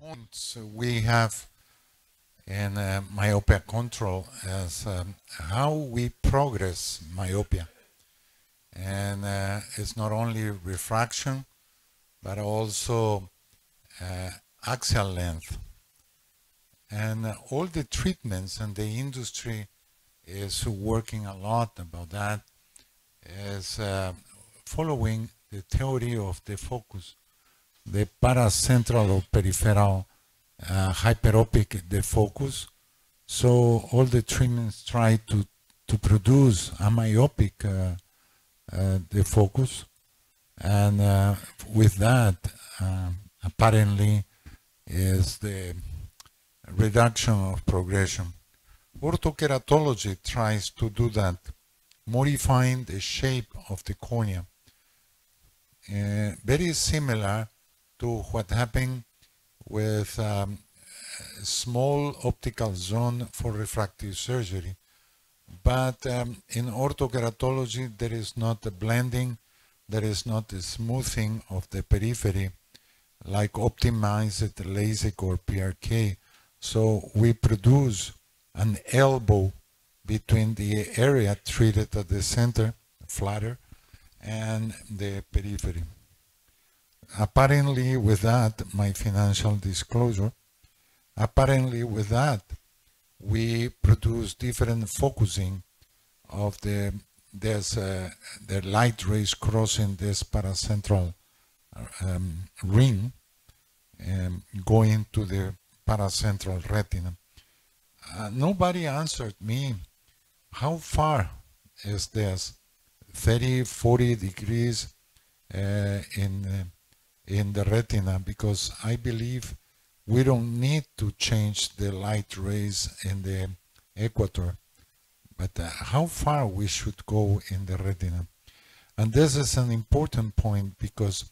points we have in myopia control is how we progress myopia. And it's not only refraction, but also axial length. And all the treatments and the industry is working a lot about that, is following the theory of the focus, the paracentral or peripheral hyperopic defocus. So all the treatments try to produce a myopic defocus, and with that apparently is the reduction of progression. Orthokératology tries to do that, modifying the shape of the cornea. Very similar to what happened with small optical zone for refractive surgery. But in orthokeratology, there is not a blending, there is not a smoothing of the periphery like optimized LASIK or PRK. So we produce an elbow between the area treated at the center, flatter, and the periphery. Apparently with that, my financial disclosure, apparently with that, we produce different focusing of the light rays crossing this paracentral ring and going to the paracentral retina. Nobody answered me, how far is this? 30, 40 degrees in the retina, because I believe we don't need to change the light rays in the equator, but how far we should go in the retina. And this is an important point, because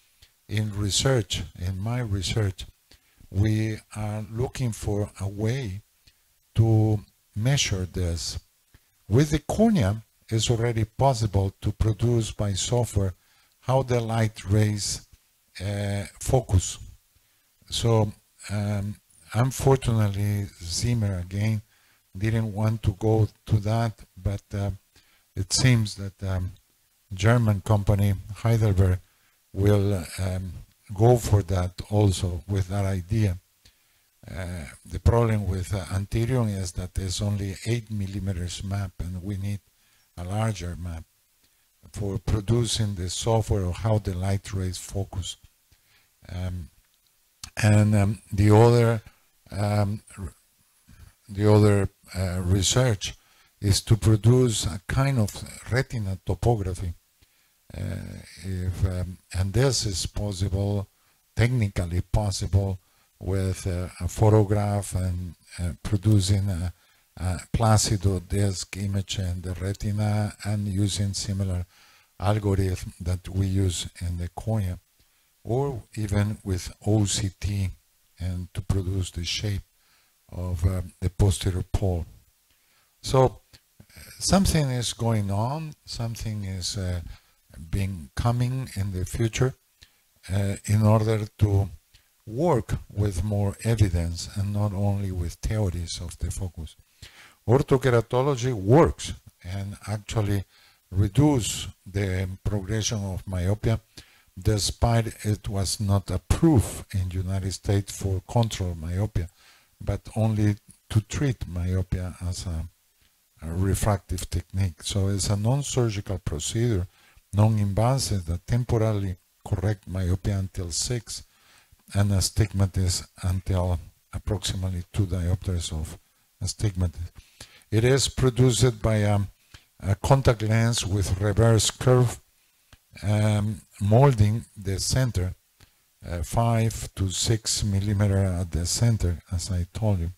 in research, in my research, we are looking for a way to measure this. With the cornea, it's already possible to produce by software how the light rays focus. So unfortunately, Zimmer again didn't want to go to that, but it seems that German company Heidelberg will go for that also with that idea. The problem with anterior is that there's only 8 millimeters map, and we need a larger map for producing the software of how the light rays focus. The other research is to produce a kind of retina topography. And this is possible, technically possible, with a photograph and producing a Placido disk image in the retina and using similar algorithm that we use in the cornea, or even with OCT and to produce the shape of the posterior pole. So something is going on, something is coming in the future in order to work with more evidence and not only with theories of the focus. Orthokeratology works and actually reduce the progression of myopia, despite it was not approved in the United States for control myopia, but only to treat myopia as a refractive technique. So it's a non-surgical procedure, non-invasive, that temporarily correct myopia until 6 and astigmatism until approximately 2 diopters of astigmatism. It is produced by a contact lens with reverse curve, molding the center, 5 to 6 millimeter at the center, as I told you,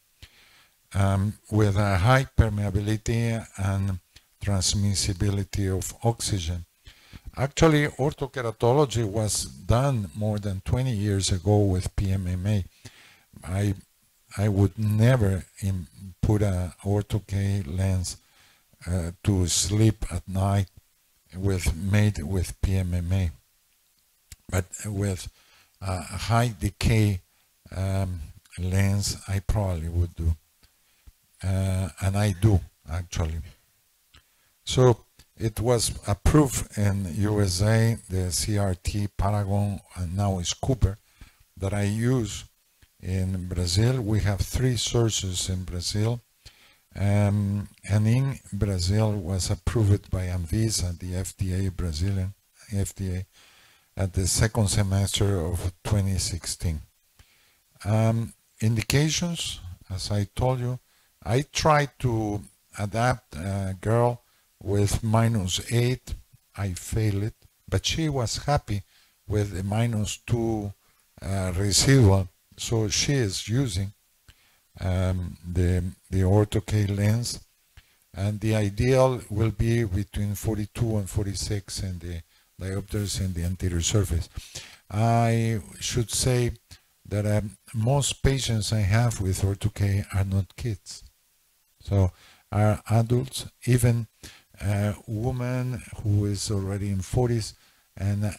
with a high permeability and transmissibility of oxygen. Actually, orthokeratology was done more than 20 years ago with PMMA. I would never put an ortho-K lens to sleep at night made with PMMA. But with high decay lens, I probably would do. And I do, actually. So it was approved in USA, the CRT, Paragon, and now it's Cooper, that I use in Brazil. We have 3 sources in Brazil. And in Brazil was approved by Anvisa, the FDA, Brazilian FDA, at the 2nd semester of 2016. Indications, as I told you, I tried to adapt a girl with -8. I failed, but she was happy with the -2 residual, so she is using the Ortho-K lens, and the ideal will be between 42 and 46 in the diopters in the anterior surface. I should say that most patients I have with Ortho-K are not kids, so are adults, even a woman who is already in 40s and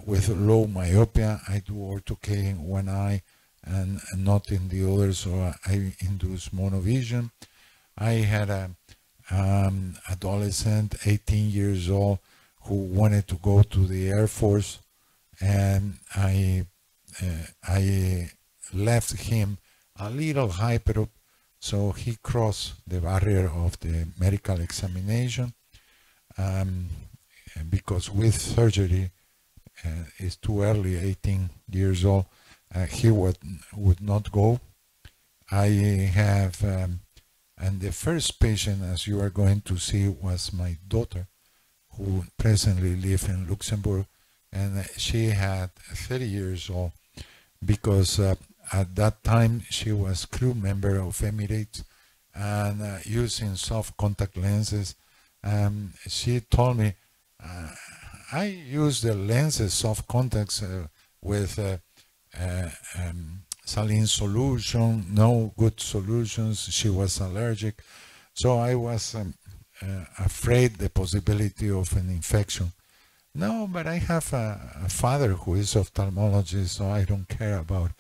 with low myopia. I do Ortho-K in one eye and not in the other, so I induce monovision. I had a adolescent, 18 years old, who wanted to go to the Air Force, and I left him a little hyper, so he crossed the barrier of the medical examination, because with surgery, it's too early, 18 years old, he would not go. I have, and the first patient, as you are going to see, was my daughter, who presently lives in Luxembourg, and she had 30 years old, because at that time she was crew member of Emirates and using soft contact lenses. She told me, I use the lenses, soft contacts, with saline solution, no good solutions. She was allergic, so I was afraid the possibility of an infection. No, but I have a father who is ophthalmologist, so I don't care about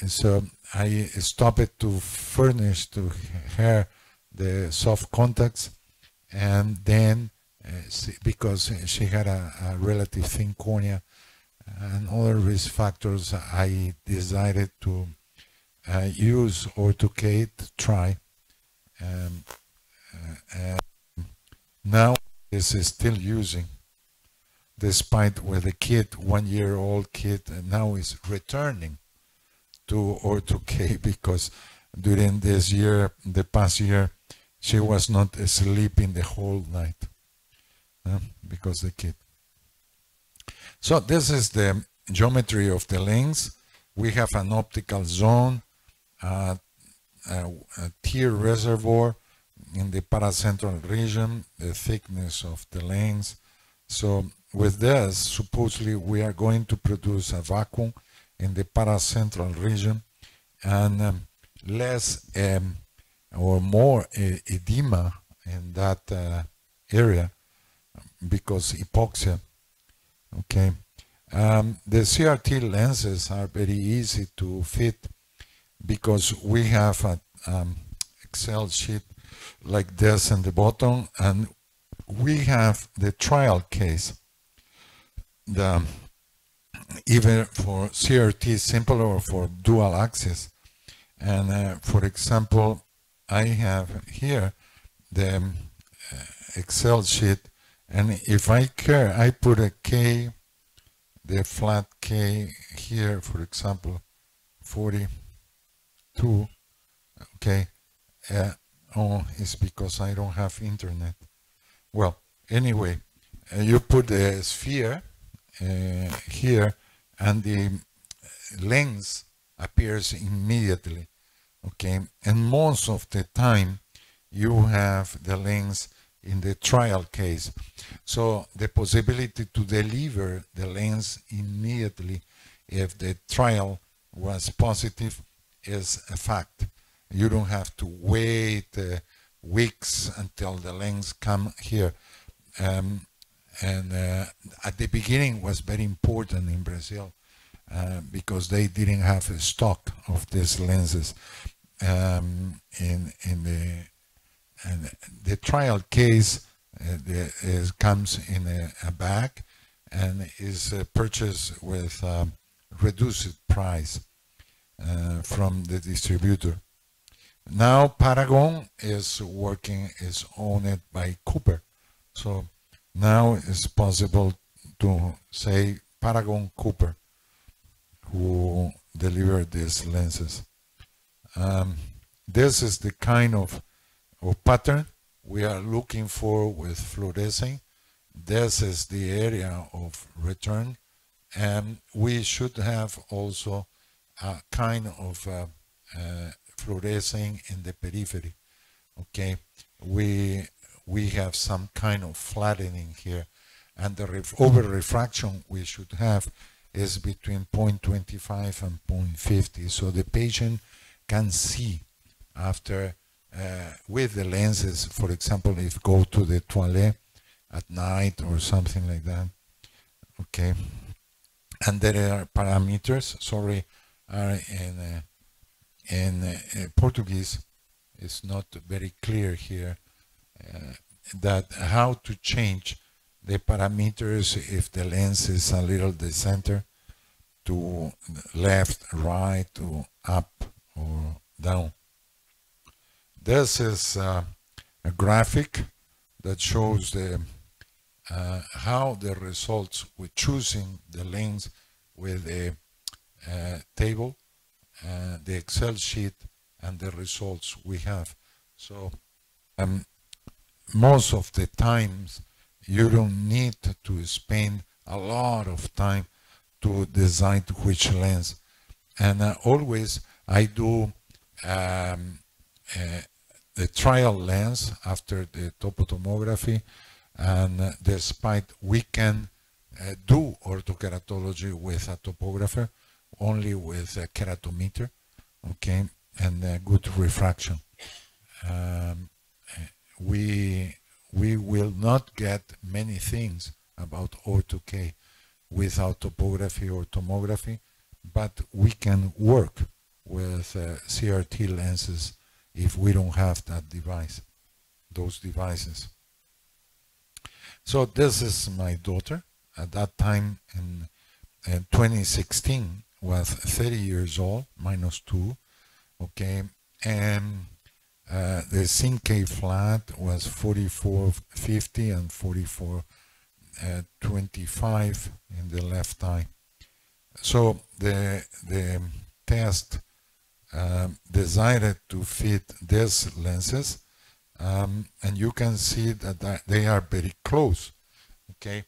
so I stopped to furnish to her the soft contacts, and then because she had a relative thin cornea and other risk factors, I decided to use Ortho-K to try. Now this is still using, despite with a kid, 1-year-old kid, and now is returning to Ortho-K, because during this year, the past year, she was not sleeping the whole night because the kid. So this is the geometry of the lens. We have an optical zone, a tear reservoir in the paracentral region, the thickness of the lens. So with this, supposedly we are going to produce a vacuum in the paracentral region, and less or more edema in that area, because hypoxia. Okay, the CRT lenses are very easy to fit, because we have an Excel sheet like this in the bottom, and we have the trial case, either for CRT simple or for dual axis. And for example, I have here the Excel sheet, and if I care, I put a K, the flat K here, for example, 42. Okay. Oh, it's because I don't have internet. Well, anyway, you put the sphere here, and the lens appears immediately. Okay, and most of the time you have the lens in the trial case, so the possibility to deliver the lens immediately if the trial was positive is a fact. You don't have to wait weeks until the lens come here. And at the beginning was very important in Brazil. because they didn't have a stock of these lenses. In the trial case comes in a bag and is purchased with reduced price from the distributor. Now Paragon is owned by Cooper. So now it's possible to say Paragon Cooper who delivered these lenses. This is the kind of pattern we are looking for with fluorescing. This is the area of return, and we should have also a kind of fluorescing in the periphery. Okay, we have some kind of flattening here, and the over refraction we should have is between 0.25 and 0.50, so the patient can see after with the lenses, for example, if go to the toilet at night or something like that. Okay, and there are parameters, sorry, are in Portuguese. It's not very clear here that how to change the parameters if the lens is a little the center to left, right, to up or down. This is a graphic that shows the how the results with choosing the lens with a table, the Excel sheet, and the results we have. So most of the times you don't need to spend a lot of time to decide which lens. And always I do the trial lens after the topotomography, and despite we can do orthokeratology with a topographer, only with a keratometer, okay, and good refraction. We will not get many things about ortho-K without topography or tomography, but we can work with CRT lenses if we don't have that device, those devices. So this is my daughter. At that time in 2016 was 30 years old, -2, okay, and the Sync flat was 4450 and 4425 in the left eye. So the test decided to fit these lenses, and you can see that they are very close. Okay,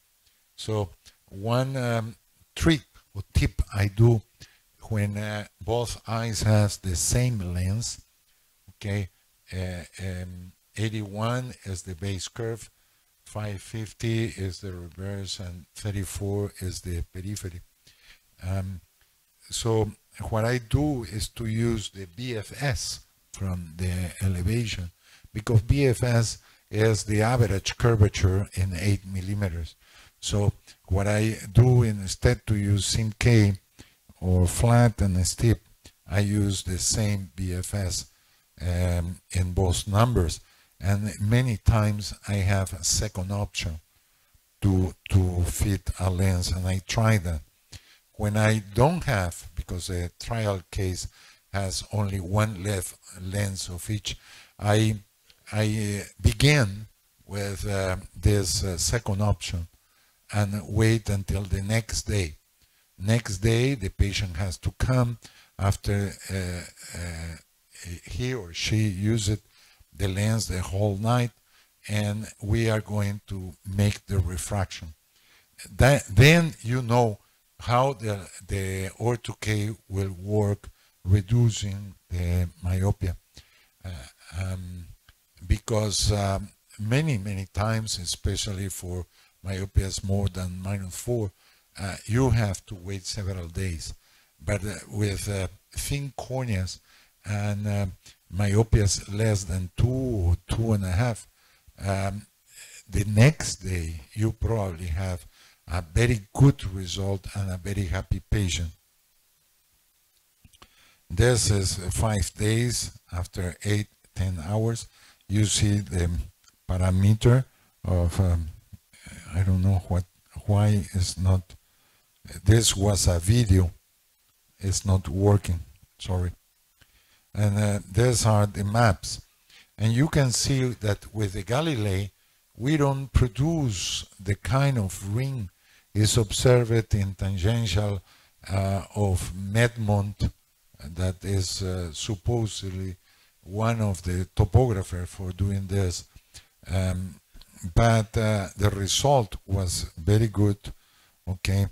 so one trick or tip I do when both eyes has the same lens, okay, 81 is the base curve, 550 is the reverse, and 34 is the periphery. So what I do is to use the BFS from the elevation, because BFS is the average curvature in 8 millimeters. So what I do, instead to use Sync or flat and steep, I use the same BFS in both numbers, and many times I have a second option to fit a lens, and I try that. When I don't have, because a trial case has only one left lens of each, I begin with this second option and wait until the next day. Next day, the patient has to come after he or she used the lens the whole night, and we are going to make the refraction. Then you know how the Ortho-K will work, reducing the myopia. Because many times, especially for myopias more than -4, you have to wait several days. But with thin corneas and myopias less than 2 or 2.5, the next day you probably have a very good result and a very happy patient. This is 5 days after 8-10 hours. You see the parameter of, I don't know why it's not, this was a video, it's not working, sorry. And these are the maps. And you can see that with the Galilei, we don't produce the kind of ring is observed in tangential of Medmont, that is supposedly one of the topographers for doing this. But the result was very good, okay?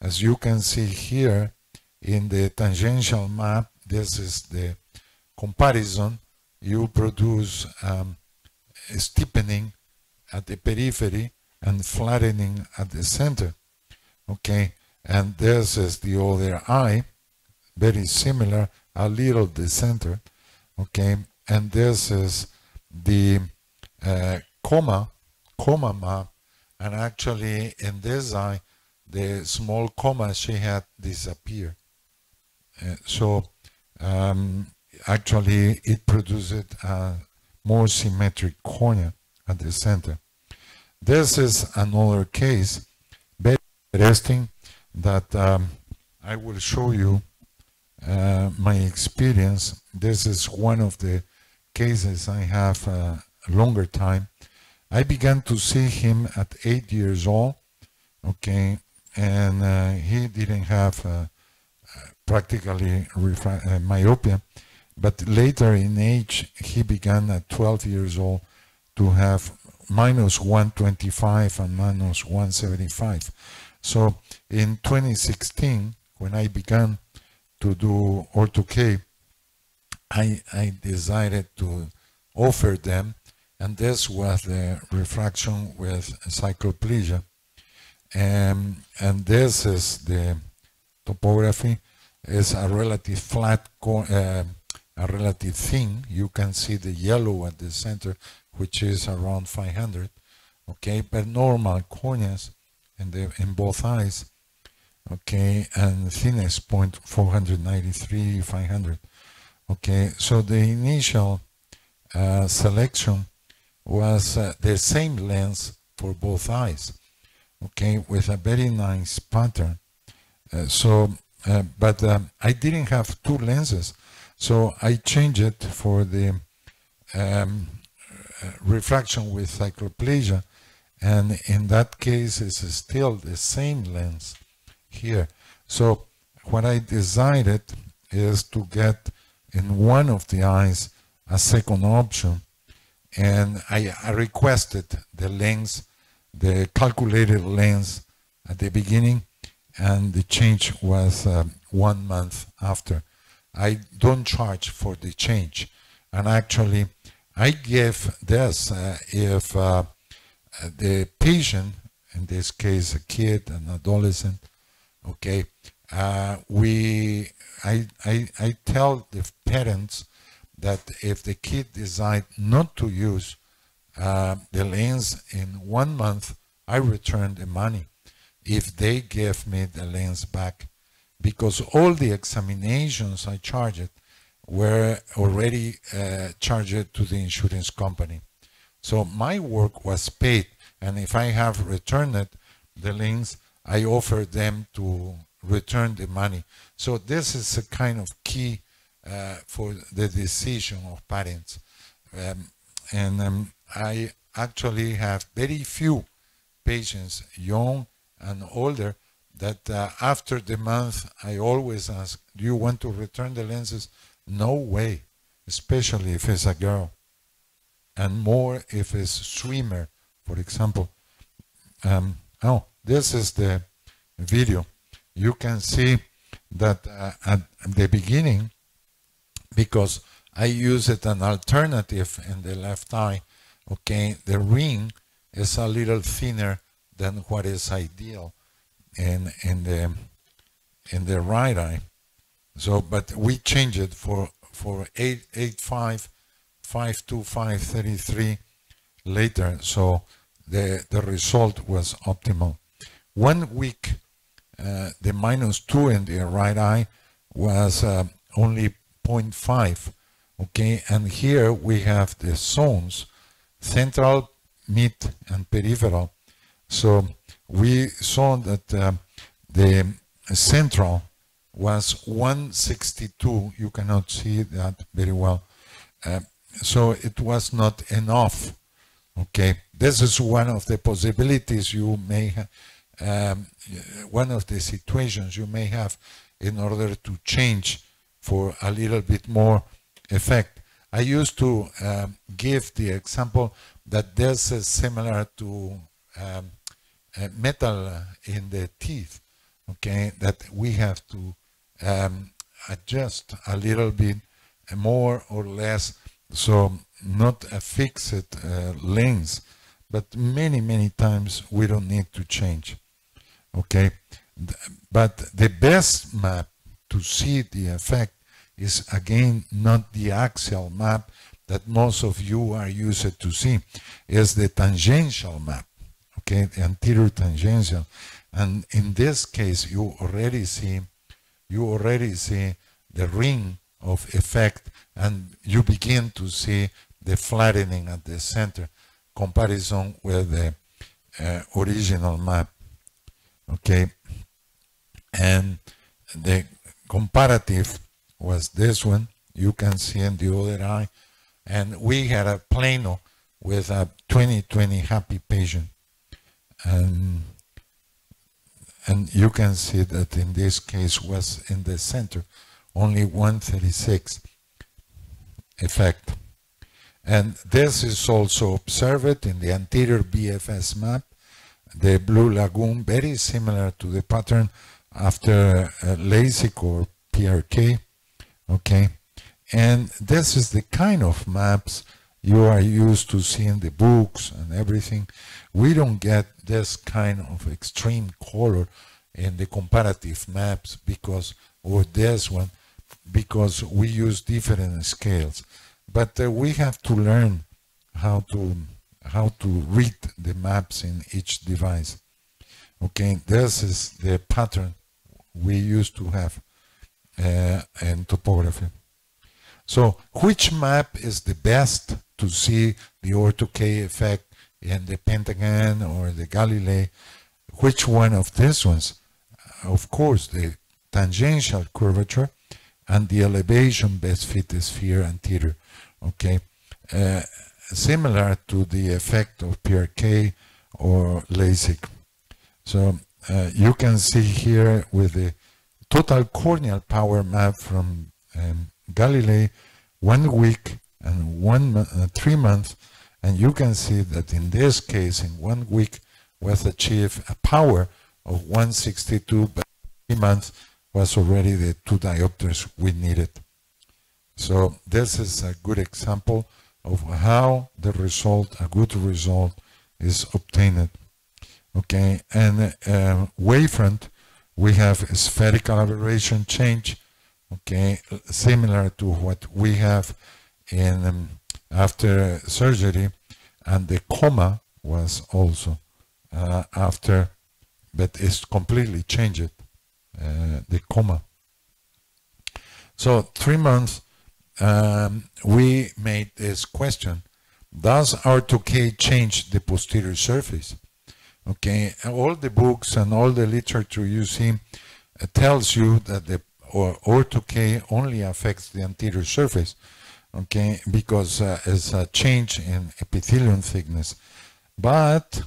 As you can see here in the tangential map, this is the comparison. You produce a steepening at the periphery and flattening at the center, okay? And this is the other eye, very similar, a little the center, okay? And this is the coma map, and actually in this eye, the small coma she had disappeared. So actually it produced a more symmetric cornea at the center. This is another case, very interesting, that I will show you my experience. This is one of the cases I have a longer time. I began to see him at 8 years old, okay, and he didn't have practically myopia, but later in age he began at 12 years old to have -125 and -175. So in 2016, when I began to do Orthoké, I decided to offer them, and this was the refraction with cycloplegia. And this is the topography. It's a relative flat, a relative thin. You can see the yellow at the center, which is around 500, okay, but normal corneas in both eyes, okay, and thinnest point 493, 500, okay. So the initial selection was the same lens for both eyes, okay, with a very nice pattern. But I didn't have two lenses, so I changed it for the refraction with cycloplegia, and in that case it's still the same lens here. So what I decided is to get in one of the eyes a second option, and I requested the lens, the calculated lens at the beginning, and the change was 1 month after. I don't charge for the change, and actually I give this if the patient, in this case a kid, an adolescent, okay, I tell the parents that if the kid decide not to use the lens in 1 month, I return the money if they give me the lens back, because all the examinations I charged were already charged to the insurance company. So my work was paid, and if I have returned the lens, I offer them to return the money. So this is a kind of key for the decision of parents. I actually have very few patients, young and older, that after the month I always ask, do you want to return the lenses? No way, especially if it's a girl, and more if it's a swimmer, for example. Oh, this is the video. You can see that at the beginning, because I used an alternative in the left eye, okay, the ring is a little thinner than what is ideal in the right eye. So, but we changed it for 885, 525, 33 later. So the result was optimal. 1 week, the -2 in the right eye was only 0.5. Okay, and here we have the zones, central, mid, and peripheral. So we saw that the central was 162. You cannot see that very well. So it was not enough. Okay, this is one of the possibilities you may have, one of the situations you may have in order to change for a little bit more effect. I used to give the example that this is similar to metal in the teeth, okay, that we have to adjust a little bit more or less, so not a fixed length, but many times we don't need to change, okay. But the best map to see the effect is again not the axial map that most of you are used to see, is the tangential map, okay, the anterior tangential. And in this case you already see the ring of effect, and you begin to see the flattening at the center comparison with the original map, okay. And the comparative was this one, you can see in the other eye, and we had a plano with a 20/20 happy patient, and you can see that in this case was in the center only 136 effect. And this is also observed in the anterior BFS map, the blue lagoon, very similar to the pattern after LASIK or PRK, okay. And this is the kind of maps you are used to see in the books and everything. We don't get this kind of extreme color in the comparative maps because, or this one, because we use different scales. But we have to learn how to read the maps in each device. Okay, this is the pattern we used to have in topography. So which map is the best to see the ortho-K effect in the Pentagon or the Galilei? Which one of these ones? Of course, the tangential curvature and the elevation best fit sphere anterior, okay? Similar to the effect of PRK or LASIK. So you can see here with the total corneal power map from Galilei, 1 week and 3 months, and you can see that in this case, in 1 week, was achieved a power of 162, but 3 months was already the 2 diopters we needed. So this is a good example of how the result, a good result, is obtained. Okay, and wavefront, we have a spherical aberration change, okay, similar to what we have in after surgery, and the coma was also after, but it's completely changed, the coma. So 3 months, we made this question: does ortho-K change the posterior surface? Okay, all the books and all the literature you see tells you that the ortho-K only affects the anterior surface, okay, because it's a change in epithelium thickness. But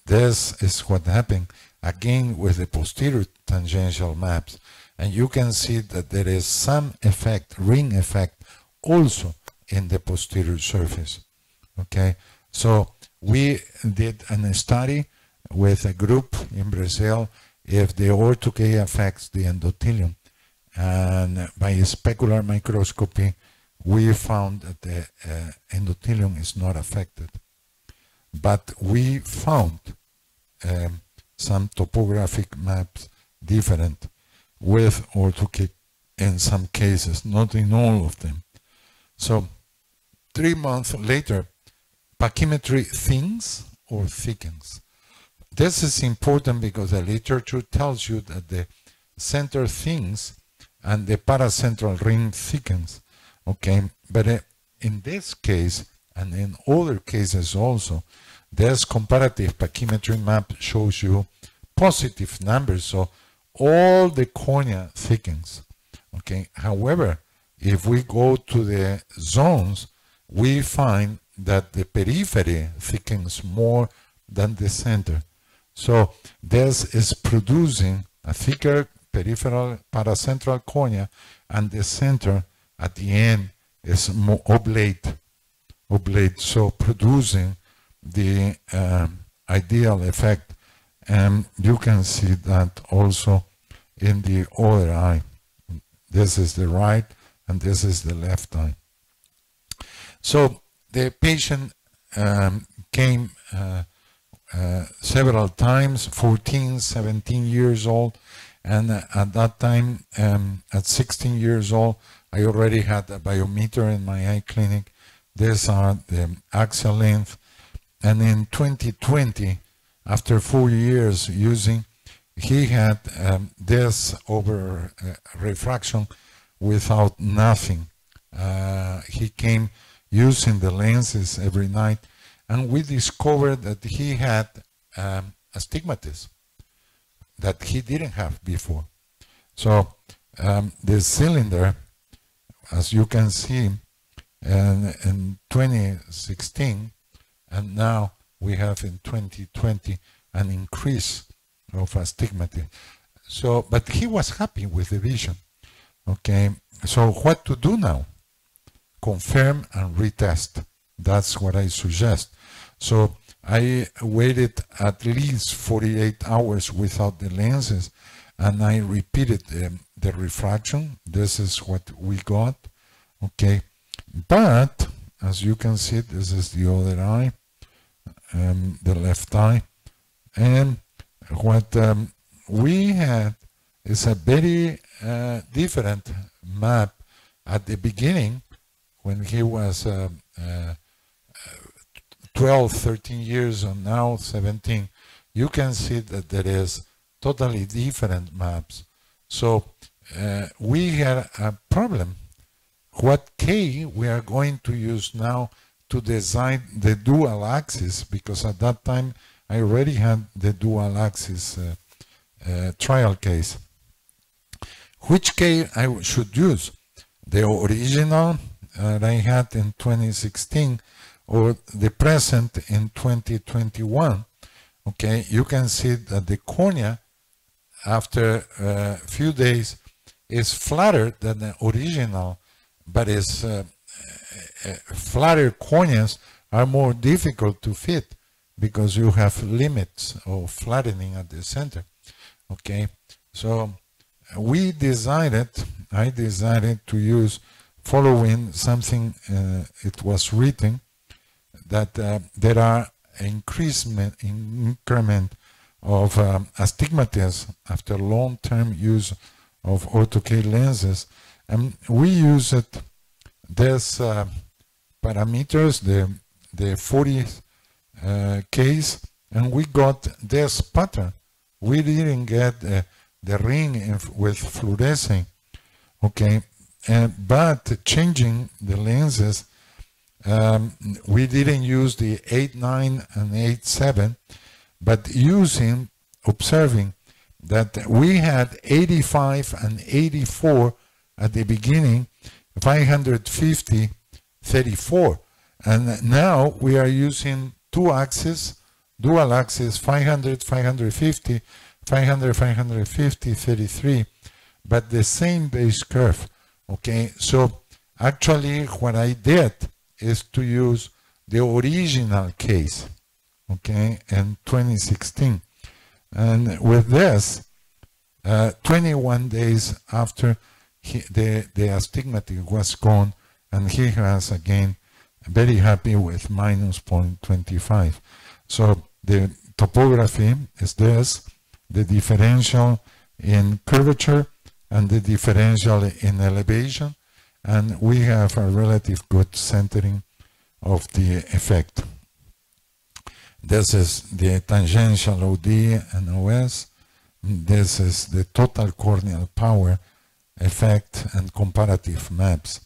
this is what happened again with the posterior tangential maps, and you can see that there is some effect, ring effect, also in the posterior surface. Okay, so we did a study with a group in Brazil if the ortho-K affects the endothelium, and by specular microscopy we found that the endothelium is not affected, but we found some topographic maps different with ortho-K in some cases, not in all of them. So 3 months later, pachymetry thins or thickens. This is important because the literature tells you that the center thins and the paracentral ring thickens. Okay, but in this case, and in other cases also, this comparative pachymetry map shows you positive numbers, so all the cornea thickens. Okay, however, if we go to the zones, we find that the periphery thickens more than the center. So this is producing a thicker peripheral paracentral cornea, and the center at the end is more oblate, so producing the ideal effect. And you can see that also in the other eye. This is the right and this is the left eye. So the patient came several times, 14, 17 years old, and at that time, at 16 years old, I already had a biometer in my eye clinic. These are the axial length. And in 2020, after 4 years using, he had this over refraction without nothing. He came using the lenses every night, and we discovered that he had astigmatism that he didn't have before. So the cylinder, as you can see, in 2016, and now we have in 2020 an increase of astigmatism. So, but he was happy with the vision. Okay, so what to do now? Confirm and retest. That's what I suggest. So I waited at least 48 hours without the lenses, and I repeated the refraction. This is what we got. Okay, but as you can see, this is the other eye, the left eye, and what we had is a very different map at the beginning when he was 12, 13 years, and now 17. You can see that there is totally different maps. So we had a problem. What K we are going to use now to design the dual axis, because at that time I already had the dual axis trial case. Which K I should use? The original that I had in 2016 or the present in 2021. Okay, you can see that the cornea after a few days is flatter than the original, but is flatter corneas are more difficult to fit because you have limits of flattening at the center. Okay, so I decided to use following something it was written that there are increment of astigmatism after long-term use of ortho-K lenses, and we used this parameters, the 40 case, and we got this pattern. We didn't get the ring with fluorescing, okay, but changing the lenses, we didn't use the 8.9 and 8.7, but observing that we had 85 and 84 at the beginning, 550, 34, and now we are using two axes, dual axis, 500, 550, 500, 550, 33, but the same base curve. Okay, so actually what I did is to use the original case, okay, in 2016. And with this, 21 days after the astigmatism was gone, and he was again very happy with -0.25. So the topography is this, the differential in curvature and the differential in elevation, and we have a relative good centering of the effect. This is the tangential OD and OS. This is the total corneal power effect and comparative maps.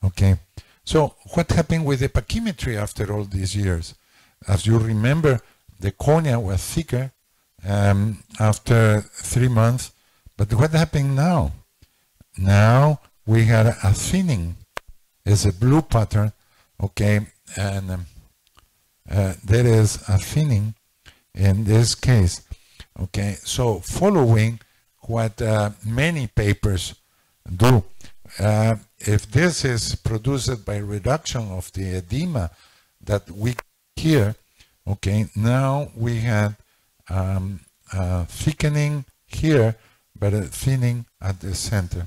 Okay, so what happened with the pachymetry after all these years? As you remember, the cornea was thicker after 3 months, but what happened now? Now we had a thinning. It's a blue pattern, okay, and there is a thinning in this case. Okay, so following what many papers do, if this is produced by reduction of the edema that we here, okay, now we have thickening here, but a thinning at the center.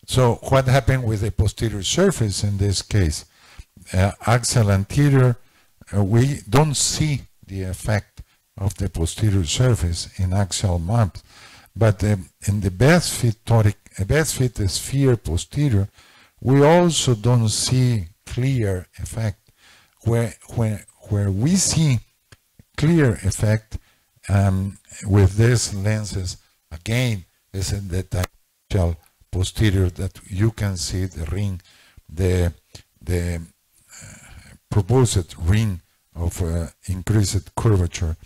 So what happened with the posterior surface in this case? Axial anterior, we don't see the effect of the posterior surface in axial maps, but in the best fit sphere posterior, we also don't see clear effect. Where we see clear effect with these lenses, again, is in the tangential posterior, that you can see the ring, the proposed ring of increased curvature,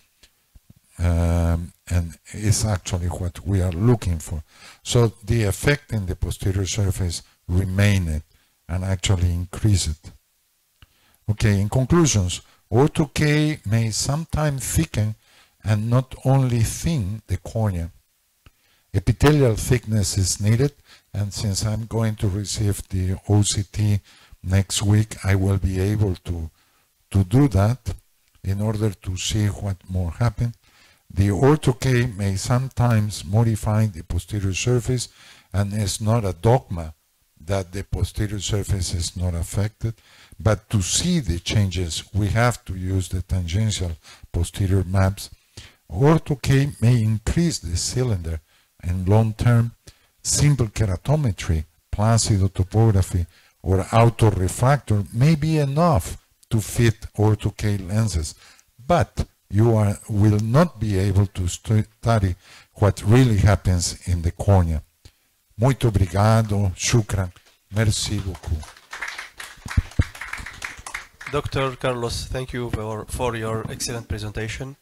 and is actually what we are looking for. So the effect in the posterior surface remained and actually increased. Okay, in conclusions, ortho-K may sometimes thicken and not only thin the cornea. Epithelial thickness is needed, and since I'm going to receive the OCT next week, I will be able to do that in order to see what more happens. The ortho-K may sometimes modify the posterior surface, and it's not a dogma that the posterior surface is not affected, but to see the changes, we have to use the tangential posterior maps. Ortho-K may increase the cylinder in long term. Simple keratometry, placido topography, or autorefractor may be enough to fit ortho-K lenses, but you will not be able to study what really happens in the cornea. Muito obrigado, shukran, merci beaucoup. Dr. Carlos, thank you for your excellent presentation.